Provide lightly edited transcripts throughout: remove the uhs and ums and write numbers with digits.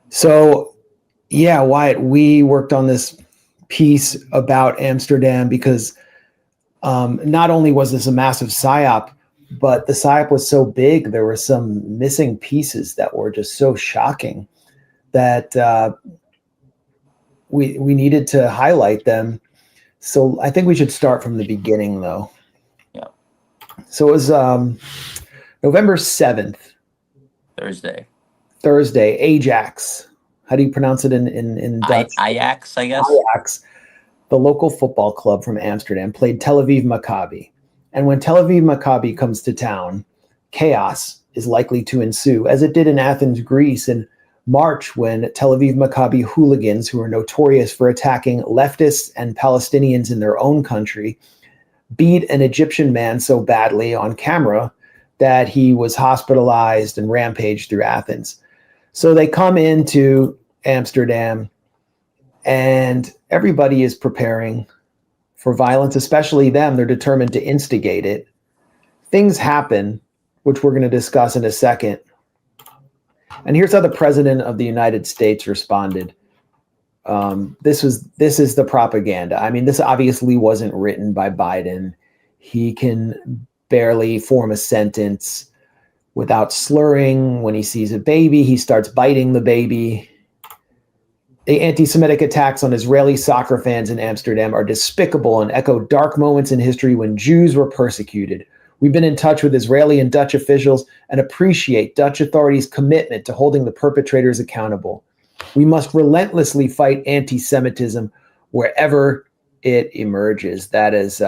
So, yeah, Wyatt, we worked on this piece about Amsterdam because not only was this a massive psyop, but the psyop was so big, there were some missing pieces that were just so shocking that we needed to highlight them. So I think we should start from the beginning, though. Yeah. So it was November 7th. Thursday, Ajax. How do you pronounce it in Dutch? Ajax, I guess. Ajax, the local football club from Amsterdam, played Tel Aviv Maccabi. And when Tel Aviv Maccabi comes to town, chaos is likely to ensue, as it did in Athens, Greece in March, when Tel Aviv Maccabi hooligans, who are notorious for attacking leftists and Palestinians in their own country, beat an Egyptian man so badly on camera that he was hospitalized and rampaged through Athens. So they come into Amsterdam and everybody is preparing for violence, especially them. They're determined to instigate it. Things happen, which we're going to discuss in a second. And here's how the President of the United States responded. This is the propaganda. I mean, this obviously wasn't written by Biden. He can barely form a sentence without slurring. When he sees a baby, he starts biting the baby. The anti-Semitic attacks on Israeli soccer fans in Amsterdam are despicable and echo dark moments in history when Jews were persecuted. We've been in touch with Israeli and Dutch officials and appreciate Dutch authorities' commitment to holding the perpetrators accountable. We must relentlessly fight anti-Semitism wherever it emerges. That is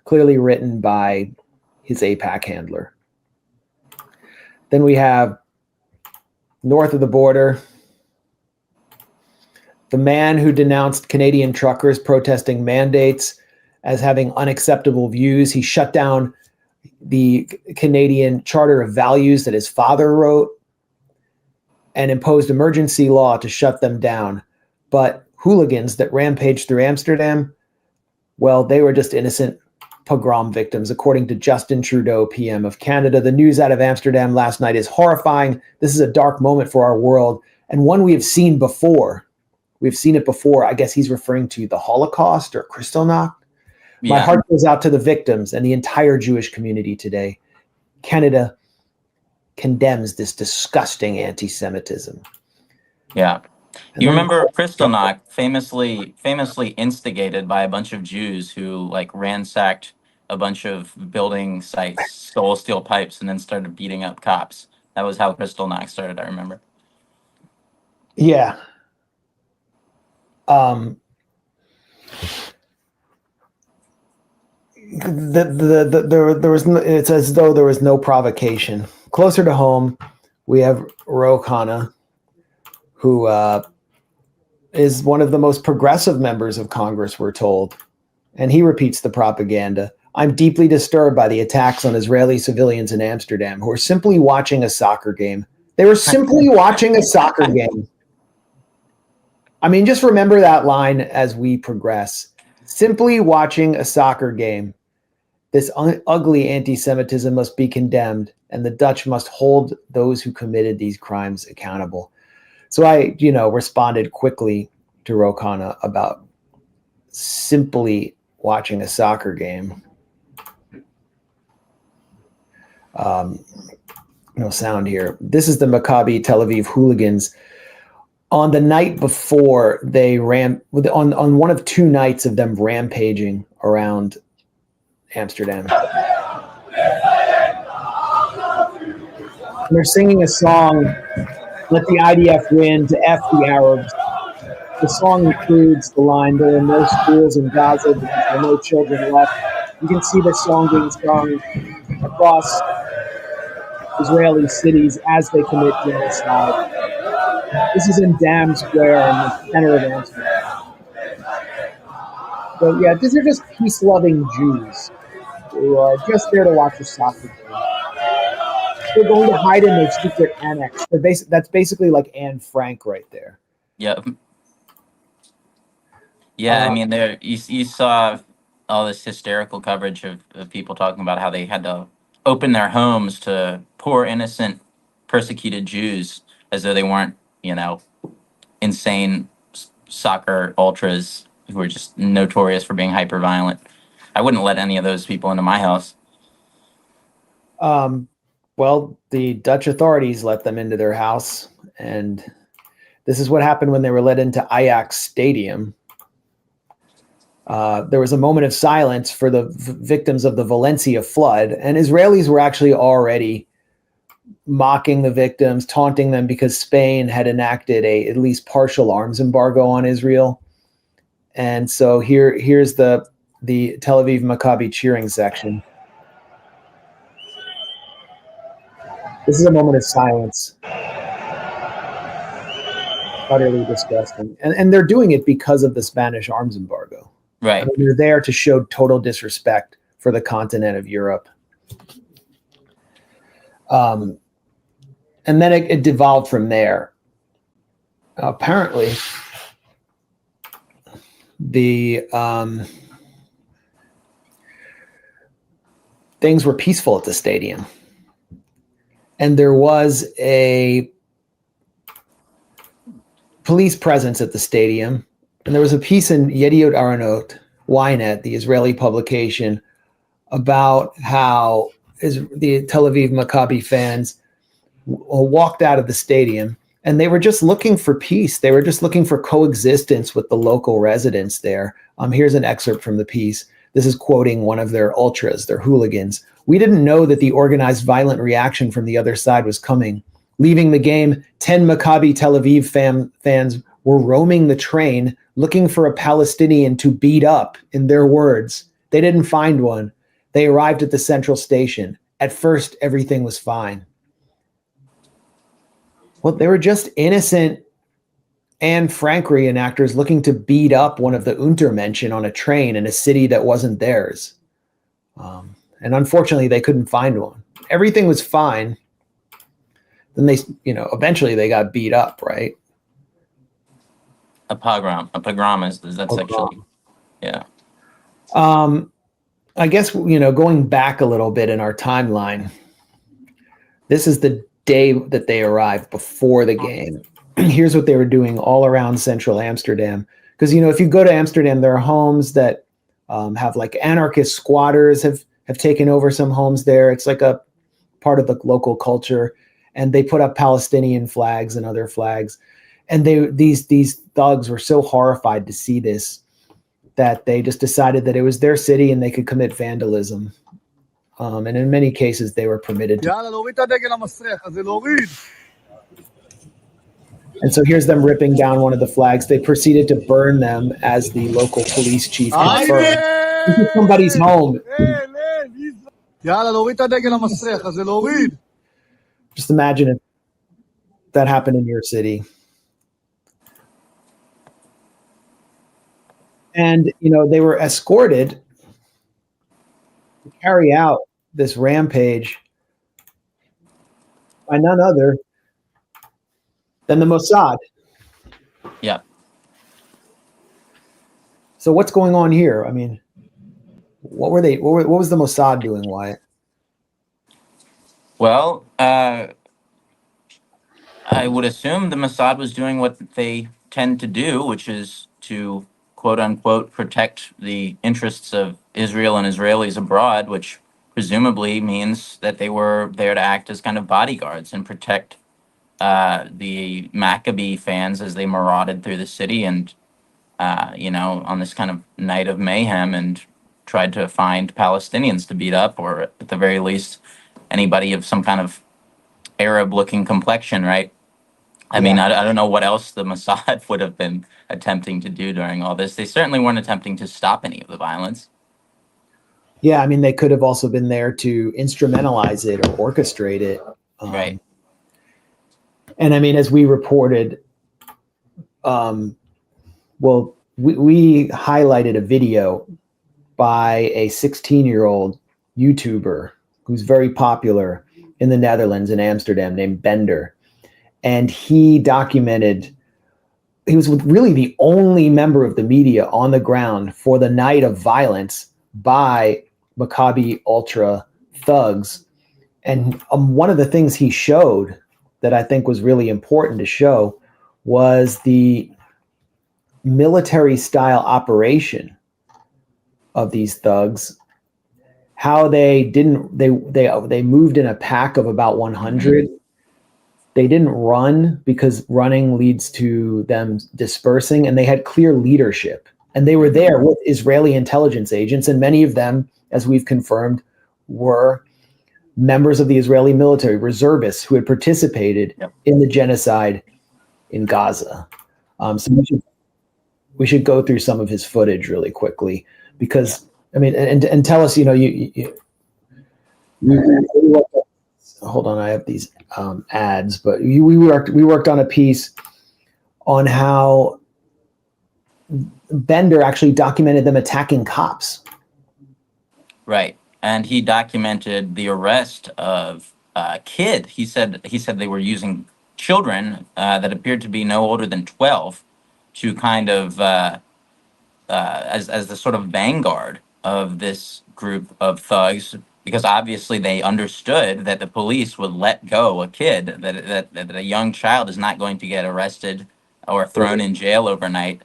clearly written by his AIPAC handler. Then we have north of the border, the man who denounced Canadian truckers protesting mandates as having unacceptable views. He shut down the Canadian Charter of Values that his father wrote and imposed emergency law to shut them down. But hooligans that rampaged through Amsterdam, well, they were just innocent pogrom victims, according to Justin Trudeau, PM of Canada. The news out of Amsterdam last night is horrifying. This is a dark moment for our world, and one we have seen before. We've seen it before. I guess he's referring to the Holocaust or Kristallnacht. Yeah. My heart goes out to the victims and the entire Jewish community today. Canada condemns this disgusting anti-Semitism. Yeah. You remember Kristallnacht, famously instigated by a bunch of Jews who ransacked a bunch of building sites, stole steel pipes, and then started beating up cops. That was how Kristallnacht started, I remember. Yeah. There was no, it's as though there was no provocation. Closer to home, we have Ro Khanna, who is one of the most progressive members of Congress, we're told. And he repeats the propaganda. I'm deeply disturbed by the attacks on Israeli civilians in Amsterdam who are simply watching a soccer game. They were simply watching a soccer game. I mean, just remember that line as we progress. Simply watching a soccer game. This ugly anti-Semitism must be condemned, and the Dutch must hold those who committed these crimes accountable. So I, responded quickly to Ro Khanna about simply watching a soccer game. No sound here. This is the Maccabi Tel Aviv hooligans. On the night before, they on one of two nights of them rampaging around Amsterdam. And they're singing a song, "Let the IDF win, to F the Arabs." The song includes the line, "There are no schools in Gaza because there are no children left." You can see this song being sung across Israeli cities as they commit genocide. This is in Dam Square in the center of Amsterdam. So yeah, these are just peace-loving Jews who are just there to watch a soccer game. They're going to hide in their secret annex. That's basically like Anne Frank right there. Yep. Yeah, I mean, you saw all this hysterical coverage of people talking about how they had to open their homes to poor, innocent, persecuted Jews as though they weren't, insane soccer ultras who are just notorious for being hyper violent. I wouldn't let any of those people into my house. Well, the Dutch authorities let them into their house, and this is what happened when they were let into Ajax Stadium. There was a moment of silence for the victims of the Valencia flood, and Israelis were actually already mocking the victims, taunting them because Spain had enacted a at least partial arms embargo on Israel. And so here's the Tel Aviv Maccabi cheering section. This is a moment of silence. Utterly disgusting. And they're doing it because of the Spanish arms embargo. Right. I mean, they're there to show total disrespect for the continent of Europe. And then it devolved from there. Apparently, the things were peaceful at the stadium. And there was a police presence at the stadium. And there was a piece in Yediot Aharonot, Wyatt, the Israeli publication, about how the Tel Aviv Maccabi fans walked out of the stadium, and they were just looking for peace. They were just looking for coexistence with the local residents there. Here's an excerpt from the piece. This is quoting one of their ultras, their hooligans. "We didn't know that the organized violent reaction from the other side was coming. Leaving the game, 10 Maccabi Tel Aviv fans were roaming the train looking for a Palestinian to beat up, in their words. They didn't find one. They arrived at the central station. At first, everything was fine." Well, they were just innocent Anne Frank reenactors looking to beat up one of the Untermenschen on a train in a city that wasn't theirs. And unfortunately, they couldn't find one. Everything was fine. Then they, eventually they got beat up, right? A pogrom. A pogrom is that's actually, yeah. I guess, going back a little bit in our timeline, this is the day that they arrived before the game. Here's what they were doing all around central Amsterdam. Because, if you go to Amsterdam, there are homes that have like anarchist squatters have taken over some homes there. It's like a part of the local culture. And they put up Palestinian flags and other flags. And these thugs were so horrified to see this that they just decided that it was their city and they could commit vandalism. And in many cases, they were permitted to. And so here's them ripping down one of the flags. They proceeded to burn them as the local police chief confirmed. This is somebody's home. Just imagine if that happened in your city. And, they were escorted to carry out this rampage by none other than the Mossad. Yeah. So what's going on here? I mean, what was the Mossad doing, Wyatt? Well, I would assume the Mossad was doing what they tend to do, which is to, quote unquote, protect the interests of Israel and Israelis abroad, which presumably means that they were there to act as kind of bodyguards and protect the Maccabi fans as they marauded through the city and, on this kind of night of mayhem and tried to find Palestinians to beat up, or at the very least, anybody of some kind of Arab-looking complexion, right? I mean, I don't know what else the Mossad would have been attempting to do during all this. They certainly weren't attempting to stop any of the violence. Yeah, I mean, they could have also been there to instrumentalize it or orchestrate it. Right. And I mean, as we reported, we highlighted a video by a 16-year-old YouTuber who's very popular in the Netherlands, in Amsterdam, named Bender. And he was really the only member of the media on the ground for the night of violence by Maccabi Ultra thugs. And one of the things he showed that I think was really important to show was the military style operation of these thugs. How they moved in a pack of about 100. They didn't run because running leads to them dispersing, and they had clear leadership. And they were there with Israeli intelligence agents, and many of them, as we've confirmed, were members of the Israeli military, reservists who had participated in the genocide in Gaza. So we should go through some of his footage really quickly, because I mean, and tell us, you hold on, I have these ads, but we worked on a piece on how Bender actually documented them attacking cops. Right. And he documented the arrest of a kid. He said they were using children that appeared to be no older than 12 to kind of as the sort of vanguard of this group of thugs, because obviously they understood that the police would let go a kid, that a young child is not going to get arrested or thrown in jail overnight.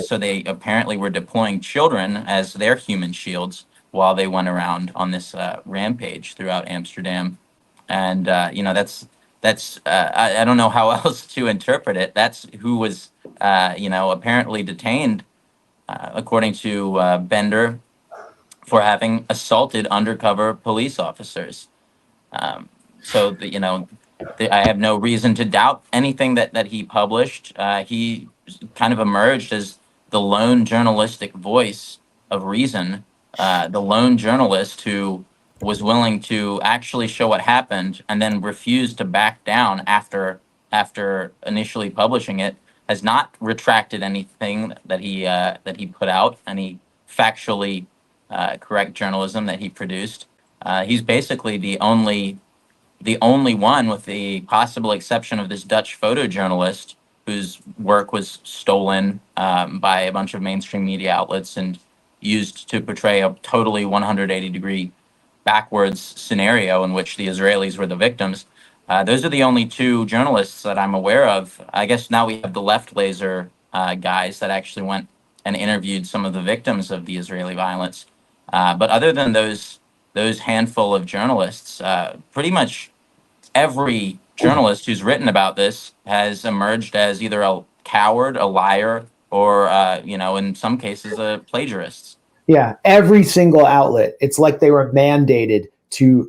So they apparently were deploying children as their human shields while they went around on this rampage throughout Amsterdam. And I don't know how else to interpret it. That's who was apparently detained, according to Bender, for having assaulted undercover police officers. I have no reason to doubt anything that he published. He kind of emerged as the lone journalistic voice of reason, the lone journalist who was willing to actually show what happened and then refused to back down after initially publishing it, has not retracted anything that he put out, any factually correct journalism that he produced. He's basically the only one, with the possible exception of this Dutch photojournalist whose work was stolen by a bunch of mainstream media outlets and used to portray a totally 180-degree backwards scenario in which the Israelis were the victims. Those are the only two journalists that I'm aware of. I guess now we have the Left Laser guys that actually went and interviewed some of the victims of the Israeli violence. But other than those handful of journalists, pretty much every journalist who's written about this has emerged as either a coward, a liar, or in some cases, a plagiarist. Yeah, every single outlet. It's like they were mandated to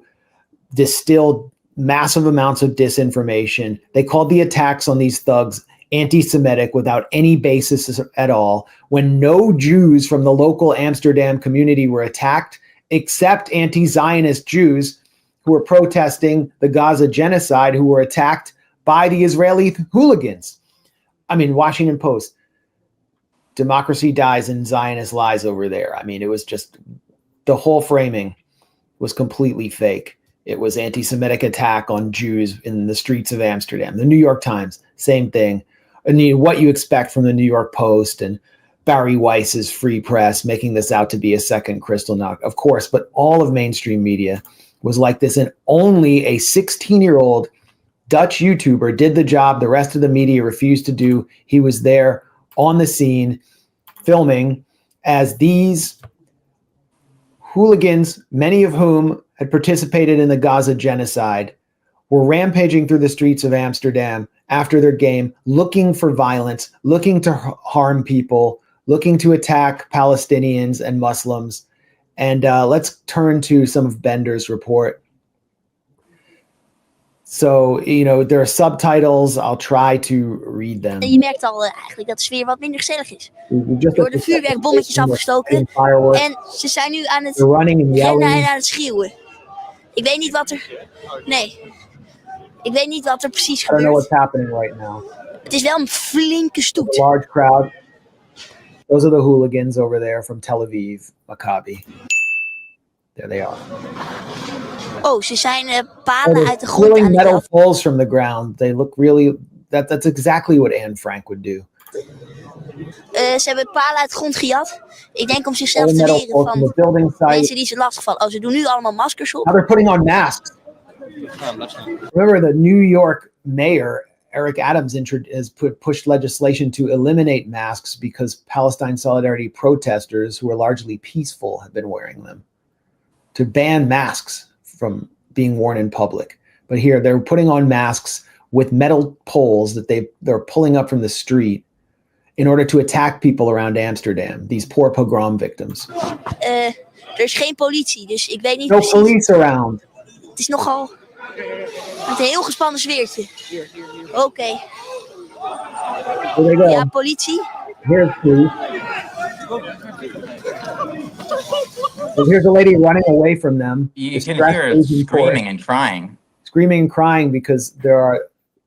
distill massive amounts of disinformation. They called the attacks on these thugs anti-Semitic without any basis at all, when no Jews from the local Amsterdam community were attacked, except anti-Zionist Jews who were protesting the Gaza genocide, who were attacked by the Israeli hooligans. I mean, Washington Post, democracy dies and Zionist lies over there. I mean, it was just, the whole framing was completely fake. It was anti-Semitic attack on Jews in the streets of Amsterdam. The New York Times, same thing. I mean, what you expect from the New York Post and Barry Weiss's Free Press, making this out to be a second Kristallnacht, of course, but all of mainstream media was like this, and only a 16-year-old Dutch YouTuber did the job the rest of the media refused to do. He was there on the scene filming as these hooligans, many of whom had participated in the Gaza genocide, were rampaging through the streets of Amsterdam after their game, looking for violence, looking to harm people, looking to attack Palestinians and Muslims. And let's turn to some of Bender's report. So, there are subtitles. I'll try to read them. Je merkt al eigenlijk dat de sfeer wat minder gezellig is. Er worden vuurwerkbommetjes afgestoken en ze zijn nu aan het rennen en aan het schreeuwen. Ik weet niet wat er... Nee. Ik weet niet wat er precies gebeurt. I don't know what's happening right now. Het is wel een flinke stoet. A large crowd. Those are the hooligans over there from Tel Aviv, Maccabi. There they are. Oh, ze zijn palen uit de grond pulling aan het metal helft. poles from the ground. They look really... That's exactly what Anne Frank would do. Ze hebben palen uit de grond gejat. Ik denk om zichzelf te weren van mensen die ze lastigvallen. Oh, ze doen nu allemaal maskers op. Now they're putting on masks. Remember, the New York mayor Eric Adams has pushed legislation to eliminate masks because Palestine Solidarity protesters, who are largely peaceful, have been wearing them. To ban masks from being worn in public. But here they're putting on masks with metal poles that they're pulling up from the street in order to attack people around Amsterdam, these poor pogrom victims. Er is geen politie, dus ik weet niet No precies. police around. Het is nogal een heel gespannen sfeertje. Oké. Here they go. Ja, politie. Here's police. So here's a lady running away from them. You can hear her screaming and crying. Screaming and crying because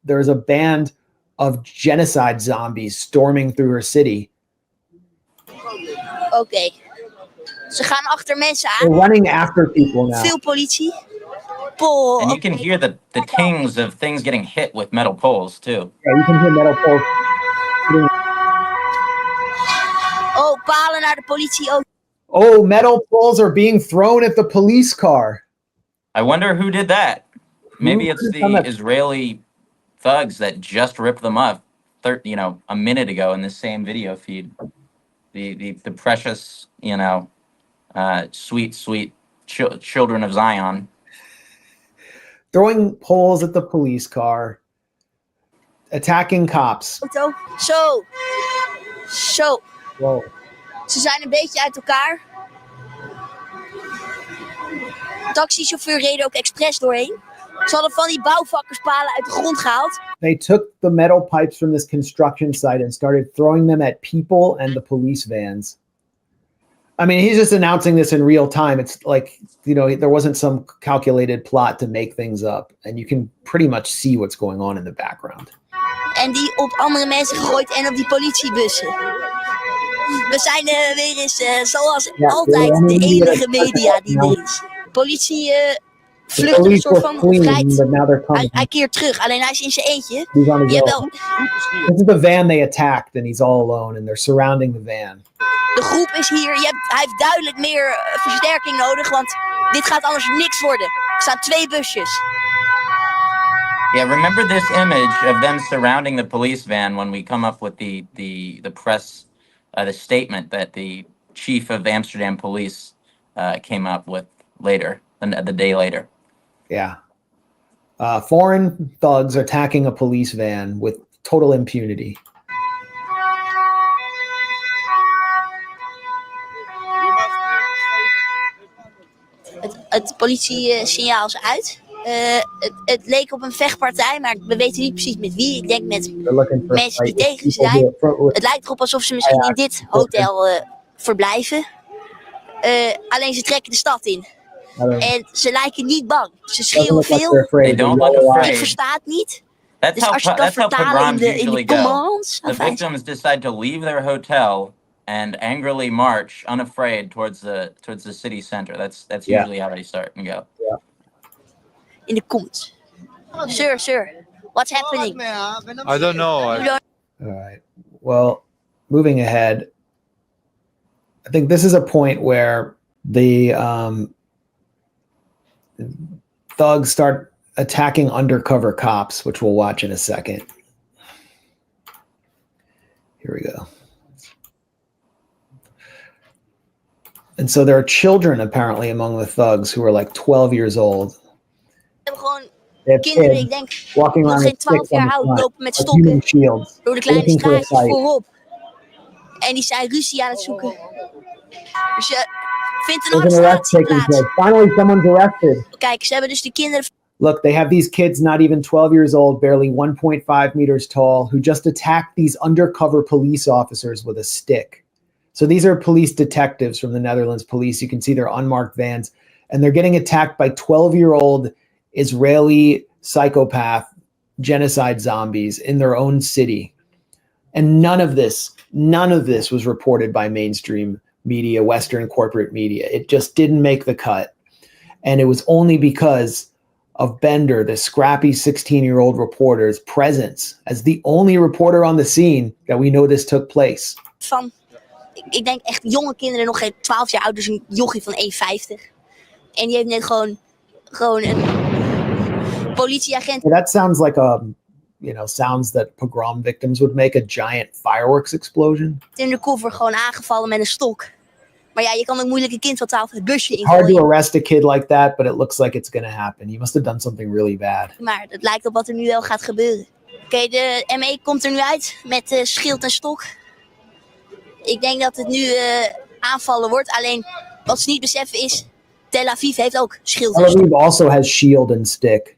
there's a band of genocide zombies storming through her city. Oké. Ze gaan achter mensen They're aan. running after people now. Veel politie. And you can hear the tings of things getting hit with metal poles too. Yeah, you can hear metal poles. Oh, palen naar de politie. Oh, metal poles are being thrown at the police car. I wonder who did that. Maybe it's the Israeli thugs that just ripped them up, a minute ago in this same video feed. The precious, sweet children of Zion. Throwing poles at the police car. Attacking cops. Zo. Whoa. Ze zijn een beetje uit elkaar. Taxichauffeur reed ook expres doorheen. Ze hadden van die bouwvakkerspalen uit de grond gehaald. They took the metal pipes from this construction site and started throwing them at people and the police vans. I mean, he's just announcing this in real time. It's like, there wasn't some calculated plot to make things up. And you can pretty much see what's going on in the background. En die op andere mensen gegooid en op die politiebussen. We zijn weer eens, zoals altijd, de enige media die er is. Politie vlucht een soort van vrijheid. Hij keert terug, alleen hij is in zijn eentje. This is the van they attacked and he's all alone and they're surrounding the van. De groep is hier. Hij heeft duidelijk meer versterking nodig, want dit gaat anders niks worden. Er staan 2 busjes. Yeah, remember this image of them surrounding the police van when we come up with the press, the statement that the chief of Amsterdam police came up with later, the day later. Yeah. Foreign thugs attacking a police van with total impunity. Het politie-signaal is uit. Het leek op een vechtpartij, maar we weten niet precies met wie. Ik denk met mensen die tegen ze zijn. Het lijkt erop alsof ze misschien in dit hotel verblijven. Alleen ze trekken de stad in. En ze lijken niet bang. Ze schreeuwen veel. Je verstaat niet. Dus als je kan vertalen in de commands. The victims decide to leave their hotel and angrily march unafraid towards the city center. That's usually how they start and go. Yeah. In the comments. Sir, what's happening? I don't know. All right. Well, moving ahead, I think this is a point where the thugs start attacking undercover cops, which we'll watch in a second. Here we go. And so there are children apparently among the thugs who are like 12 years old. They have kinderen, ik denk, walking nog geen 12 jaar oud, lopen met stokken door de kleine straatjes voorop. En die zijn ruzie aan het zoeken. Dus je vindt een arrestatie plaats. Finally, someone's arrested. Kijk, ze hebben dus de kinderen. Look, they have these kids not even 12 years old, barely 1.5 meters tall, who just attacked these undercover police officers with a stick. So these are police detectives from the Netherlands police. You can see their unmarked vans, and they're getting attacked by 12-year-old Israeli psychopath genocide zombies in their own city. And none of this was reported by mainstream media, Western corporate media. It just didn't make the cut. And it was only because of Bender, the scrappy 16-year-old reporter's presence as the only reporter on the scene that we know this took place. Ik denk echt jonge kinderen, nog geen 12 jaar oud, dus een jochie van 1,50. En die heeft net gewoon een politieagent. That sounds like sounds that pogrom victims would make, a giant fireworks explosion. Undercover gewoon aangevallen met een stok. Maar ja, je kan ook moeilijk een kind van 12 het busje It's hard to ingooien. arrest a kid like that, but it looks like it's going to happen. He must have done something really bad. Maar het lijkt op wat er nu wel gaat gebeuren. Oké, de ME komt er nu uit met schild en stok. Ik denk dat het nu aanvallen wordt. Alleen wat ze niet beseffen is, Tel Aviv heeft ook schild en Tel stok. Aviv also has shield and stick.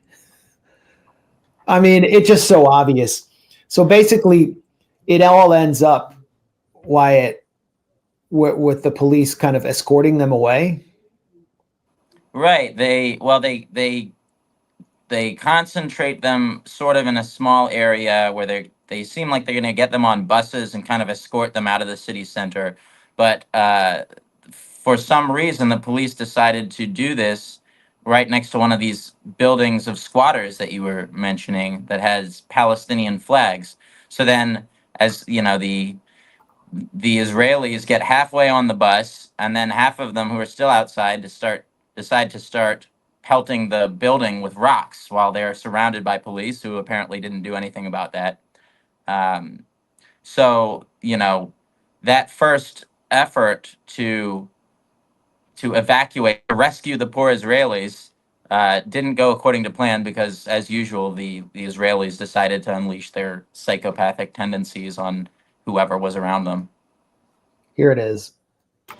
I mean, it's just so obvious. So basically, it all ends up, Wyatt, with the police kind of escorting them away. Right. They concentrate them sort of in a small area where they seem like they're going to get them on buses and kind of escort them out of the city center. But for some reason, the police decided to do this right next to one of these buildings of squatters that you were mentioning that has Palestinian flags. So then, as you know, the Israelis get halfway on the bus, and then half of them who are still outside decide to start pelting the building with rocks while they're surrounded by police who apparently didn't do anything about that. So, that first effort to evacuate, to rescue the poor Israelis didn't go according to plan because, as usual, the Israelis decided to unleash their psychopathic tendencies on whoever was around them. Here it is.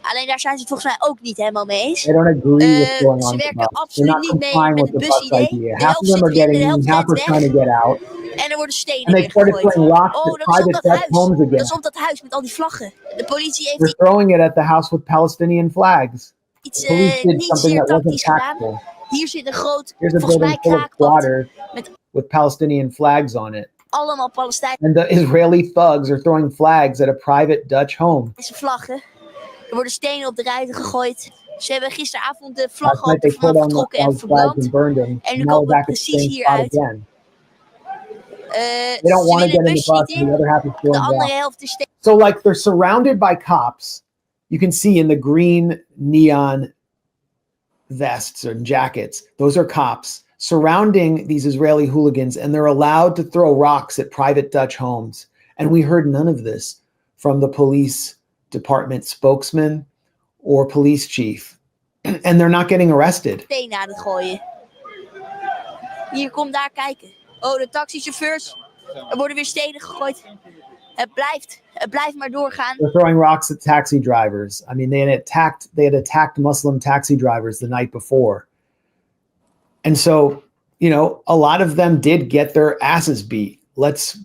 Alleen daar zijn ze het volgens mij ook niet helemaal mee eens. They don't agree with going on Ze the werken bus. They're absoluut not niet mee complying met with het the bus busidee. idea. De Half helft of them zit are erin, getting de helft in, half are rent trying weg. to get out. En er worden stenen And they weer started gegooid. throwing rocks Oh, at dat is op private dat Dutch huis. homes Dat again. is op dat huis met al die vlaggen. De politie heeft They're throwing it at the house with Palestinian flags. iets Police did niet something zeer that wasn't tactisch gedaan. tactful. Hier zit een groot, Here's a volgens mij building full of kraakpand squatters met with Palestinian flags on it. allemaal Palestijnse And the Israeli thugs are throwing flags at a private Dutch home. vlaggen. Er worden stenen op de ruiten gegooid. Ze hebben gisteravond de Last vlaggen night ook they er pulled vanaf on getrokken en those flags and verbrand. burned them. En nu Now komen we're we back at the precies same hier spot uit. again. Ze They don't want to willen get het in the busje bus, niet and the in. other half is De throwing andere rocks. helft is stenen. So, like, they're surrounded by cops. You can see in the green neon vests and jackets, those are cops surrounding these Israeli hooligans, and they're allowed to throw rocks at private Dutch homes. And we heard none of this from the police department spokesman or police chief. And they're not getting arrested. Stenen aan het gooien. Hier, kom daar kijken. Oh, de taxichauffeurs. Er worden weer stenen gegooid. Het blijft maar doorgaan. They're throwing rocks at taxi drivers. I mean, they had attacked Muslim taxi drivers the night before. And so, a lot of them did get their asses beat. Let's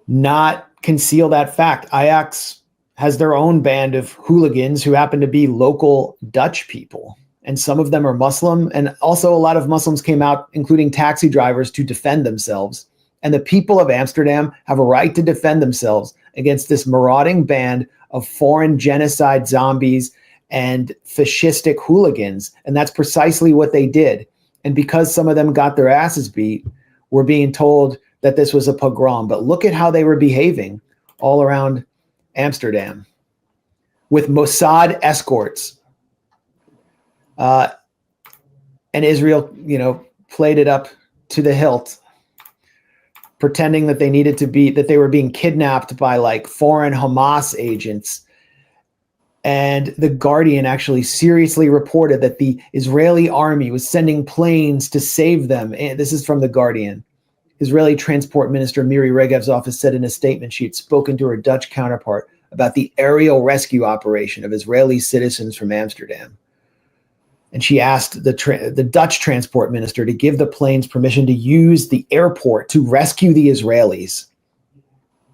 not conceal that fact. Ajax has their own band of hooligans who happen to be local Dutch people. And some of them are Muslim. And also a lot of Muslims came out, including taxi drivers, to defend themselves. And the people of Amsterdam have a right to defend themselves against this marauding band of foreign genocide zombies and fascistic hooligans. And that's precisely what they did. And because some of them got their asses beat, we're being told that this was a pogrom. But look at how they were behaving all around Amsterdam with Mossad escorts. And Israel, played it up to the hilt, pretending that that they were being kidnapped by like foreign Hamas agents. And the Guardian actually seriously reported that the Israeli army was sending planes to save them. And this is from the Guardian. Israeli Transport Minister Miri Regev's office said in a statement she had spoken to her Dutch counterpart about the aerial rescue operation of Israeli citizens from Amsterdam. And she asked the Dutch transport minister to give the planes permission to use the airport to rescue the Israelis.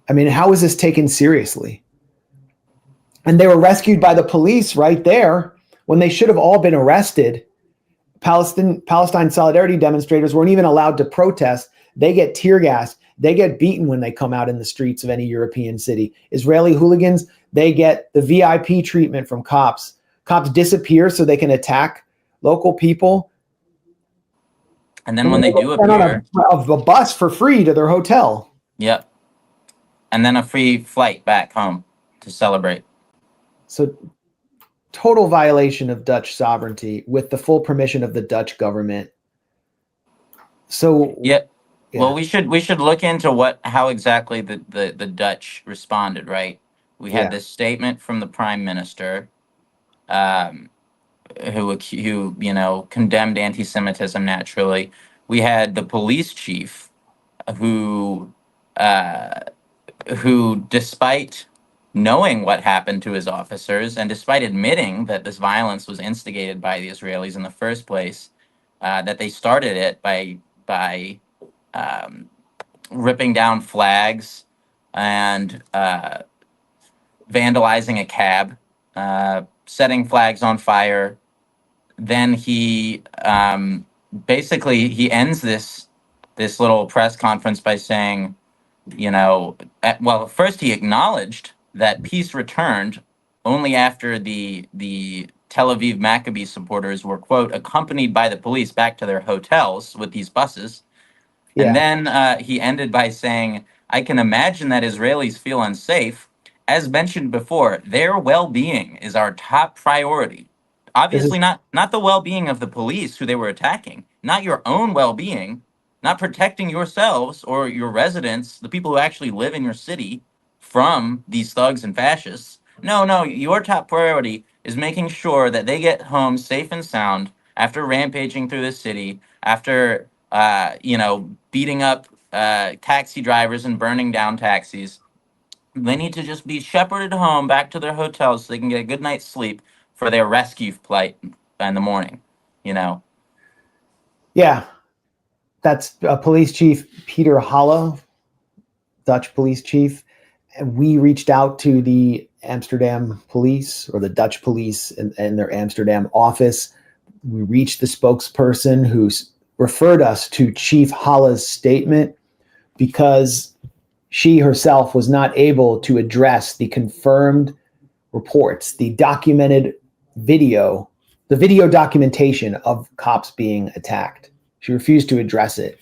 I mean, how is this taken seriously? And they were rescued by the police right there when they should have all been arrested. Palestine solidarity demonstrators weren't even allowed to protest. They get tear gassed. They get beaten when they come out in the streets of any European city. Israeli hooligans, they get the VIP treatment from cops. Cops disappear so they can attack local people. And then when they do appear, on a bus for free to their hotel. Yep. And then a free flight back home to celebrate. So total violation of Dutch sovereignty with the full permission of the Dutch government. So Yeah. yeah. Well, we should look into how exactly the Dutch responded, right? We had this statement from the prime minister, um, who condemned anti-Semitism naturally. We had the police chief who uh, despite knowing what happened to his officers and despite admitting that this violence was instigated by the Israelis in the first place, that they started it by um, ripping down flags and vandalizing a cab, setting flags on fire. Then he basically he ends this little press conference by saying, well, first he acknowledged that peace returned only after the Tel Aviv Maccabi supporters were, quote, accompanied by the police back to their hotels with these buses. And then he ended by saying, I can imagine that Israelis feel unsafe. As mentioned before, their well-being is our top priority. Obviously, not the well-being of the police who they were attacking, not your own well-being, not protecting yourselves or your residents, the people who actually live in your city, from these thugs and fascists. No, your top priority is making sure that they get home safe and sound after rampaging through the city, after beating up taxi drivers and burning down taxis. They need to just be shepherded home back to their hotels so they can get a good night's sleep for their rescue flight in the morning. Yeah, that's Police Chief Peter Halle, Dutch police chief. And we reached out to the Amsterdam police, or the Dutch police in their Amsterdam office. We reached the spokesperson who referred us to Chief Halle's statement because she herself was not able to address the confirmed reports, the documented video, the video documentation of cops being attacked. She refused to address it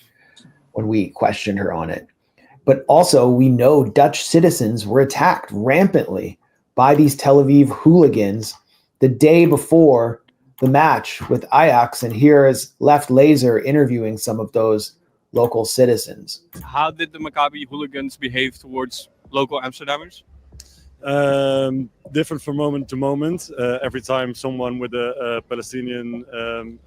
when we questioned her on it. But also, we know Dutch citizens were attacked rampantly by these Tel Aviv hooligans the day before the match with Ajax. And here is Left Laser interviewing some of those local citizens. How did the Maccabi hooligans behave towards local Amsterdammers? Different from moment to moment. Every time someone with a Palestinian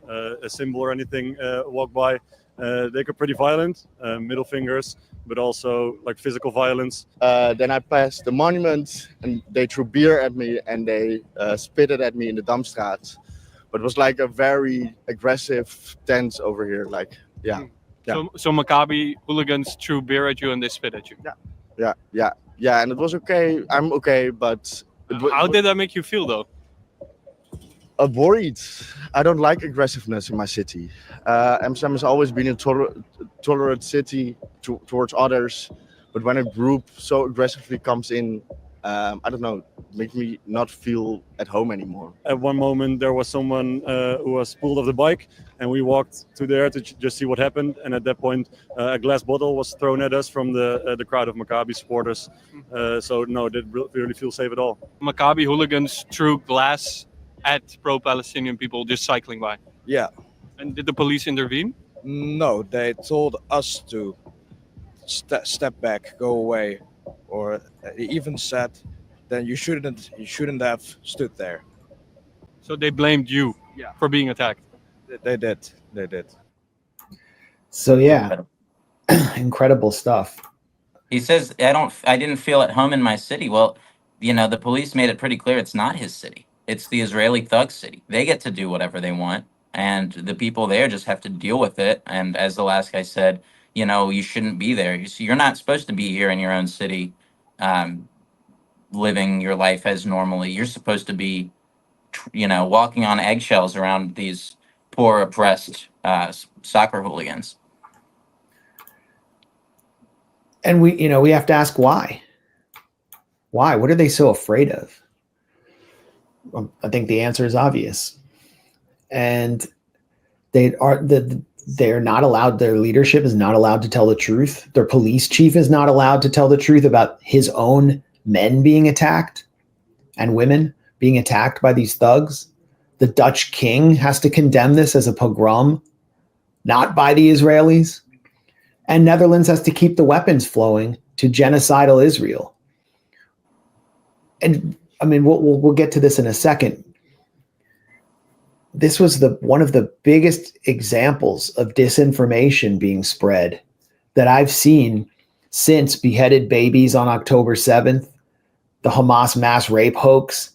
a symbol or anything walked by, they got pretty violent, middle fingers, but also like physical violence. Then I passed the monument and they threw beer at me and they spitted at me in the Damstraat. But it was like a very aggressive tense over here. Like, yeah. So Maccabi hooligans threw beer at you and they spit at you? Yeah, and it was okay. I'm okay, but... How did that make you feel, though? Worried. I don't like aggressiveness in my city. Amsterdam has always been a tolerant city towards others, but when a group so aggressively comes in, I don't know, make me not feel at home anymore. At one moment, there was someone who was pulled off the bike, and we walked to there to just see what happened. And at that point, a glass bottle was thrown at us from the crowd of Maccabi supporters. So no, it didn't really feel safe at all. Maccabi hooligans threw glass at pro-Palestinian people just cycling by. Yeah. And did the police intervene? No, they told us to step back, go away, or they even said, then you shouldn't have stood there. So they blamed you for being attacked. They did. So yeah, incredible stuff. He says, I didn't feel at home in my city. Well, the police made it pretty clear it's not his city. It's the Israeli thug city. They get to do whatever they want, and the people there just have to deal with it. And as the last guy said, you shouldn't be there. You're not supposed to be here in your own city, living your life as normally. You're supposed to be, walking on eggshells around these poor, oppressed soccer hooligans. And we have to ask why. Why? What are they so afraid of? I think the answer is obvious. And they're not allowed, their leadership is not allowed to tell the truth. Their police chief is not allowed to tell the truth about his own men being attacked and women being attacked by these thugs. The Dutch king has to condemn this as a pogrom. not by the Israelis. And Netherlands has to keep the weapons flowing to genocidal Israel. And I mean, we'll get to this in a second. This was one of the biggest examples of disinformation being spread that I've seen since beheaded babies on October 7th, the Hamas mass rape hoax,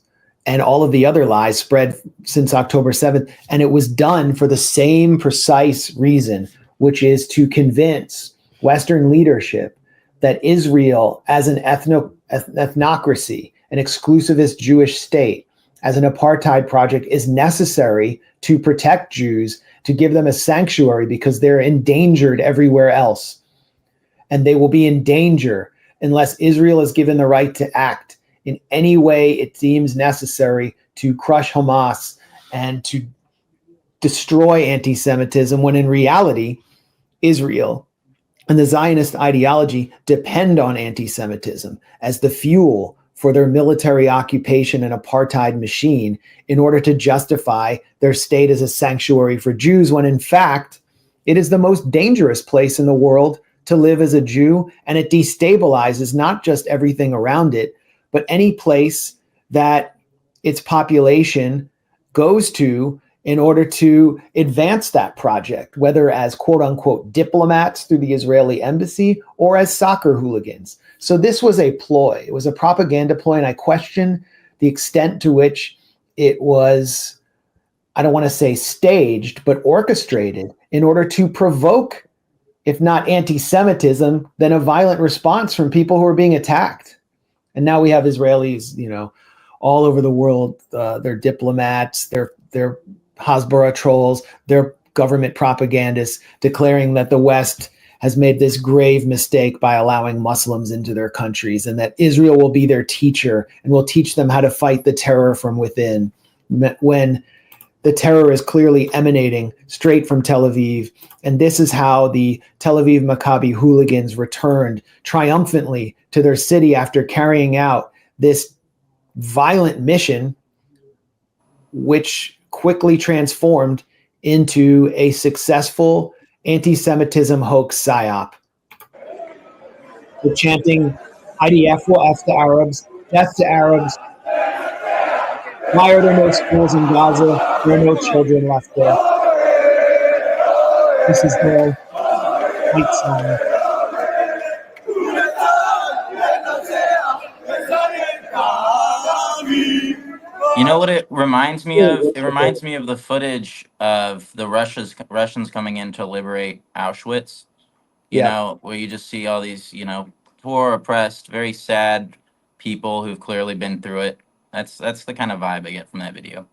and all of the other lies spread since October 7th. And it was done for the same precise reason, which is to convince Western leadership that Israel, as an ethnocracy, an exclusivist Jewish state, as an apartheid project, is necessary to protect Jews, to give them a sanctuary, because they're endangered everywhere else. And they will be in danger unless Israel is given the right to act in any way it deems necessary to crush Hamas and to destroy anti-Semitism, when in reality, Israel and the Zionist ideology depend on anti-Semitism as the fuel for their military occupation and apartheid machine in order to justify their state as a sanctuary for Jews, when in fact, it is the most dangerous place in the world to live as a Jew, and it destabilizes not just everything around it, but any place that its population goes to in order to advance that project, whether as quote unquote diplomats through the Israeli embassy or as soccer hooligans. So this was a ploy. It was a propaganda ploy, and I question the extent to which it was, I don't want to say staged, but orchestrated in order to provoke, if not anti-Semitism, then a violent response from people who are being attacked. And now we have Israelis, all over the world. They're diplomats, they're Hasbara trolls, they're government propagandists declaring that the West has made this grave mistake by allowing Muslims into their countries, and that Israel will be their teacher and will teach them how to fight the terror from within, when the terror is clearly emanating straight from Tel Aviv. And this is how the Tel Aviv Maccabi hooligans returned triumphantly to their city after carrying out this violent mission, which quickly transformed into a successful anti-Semitism hoax psyop. They're chanting, IDF will F the Arabs, death to Arabs. Why are there no schools in Gaza? There are no children left there. This is their fight song. You know what it reminds me of? It reminds me of the footage of the Russians coming in to liberate Auschwitz. You know, where you just see all these, poor, oppressed, very sad people who've clearly been through it. That's the kind of vibe I get from that video.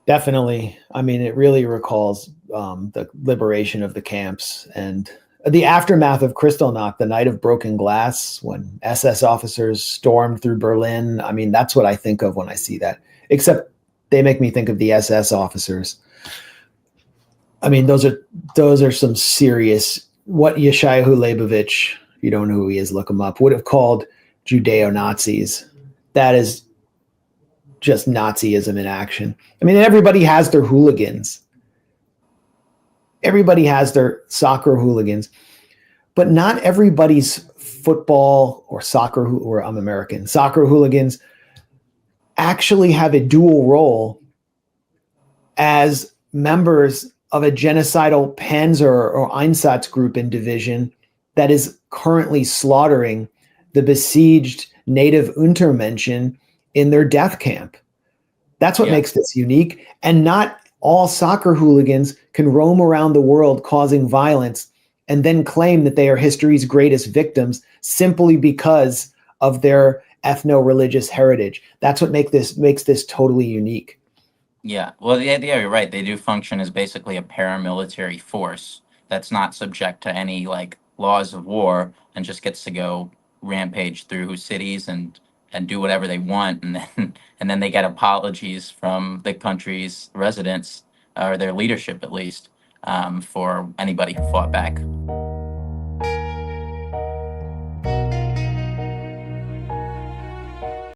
Definitely. I mean, it really recalls the liberation of the camps and the aftermath of Kristallnacht, the night of broken glass, when SS officers stormed through Berlin. I mean, that's what I think of when I see that, except they make me think of the SS officers. I mean, those are some serious, what Yeshayahu Leibovich, you don't know who he is, look him up, would have called Judeo-Nazis. That is just Nazism in action. I mean, everybody has their hooligans. Everybody has their soccer hooligans, but not everybody's football or soccer, or I'm American, soccer hooligans actually have a dual role as members of a genocidal Panzer or Einsatz group in division that is currently slaughtering the besieged native Untermenschen in their death camp. That's what makes this unique. And not all soccer hooligans can roam around the world causing violence and then claim that they are history's greatest victims simply because of their ethno-religious heritage. That's what makes this totally unique. Yeah, well, yeah, you're right. They do function as basically a paramilitary force that's not subject to any laws of war and just gets to go rampage through cities and do whatever they want, and then they get apologies from the country's residents, or their leadership at least, for anybody who fought back.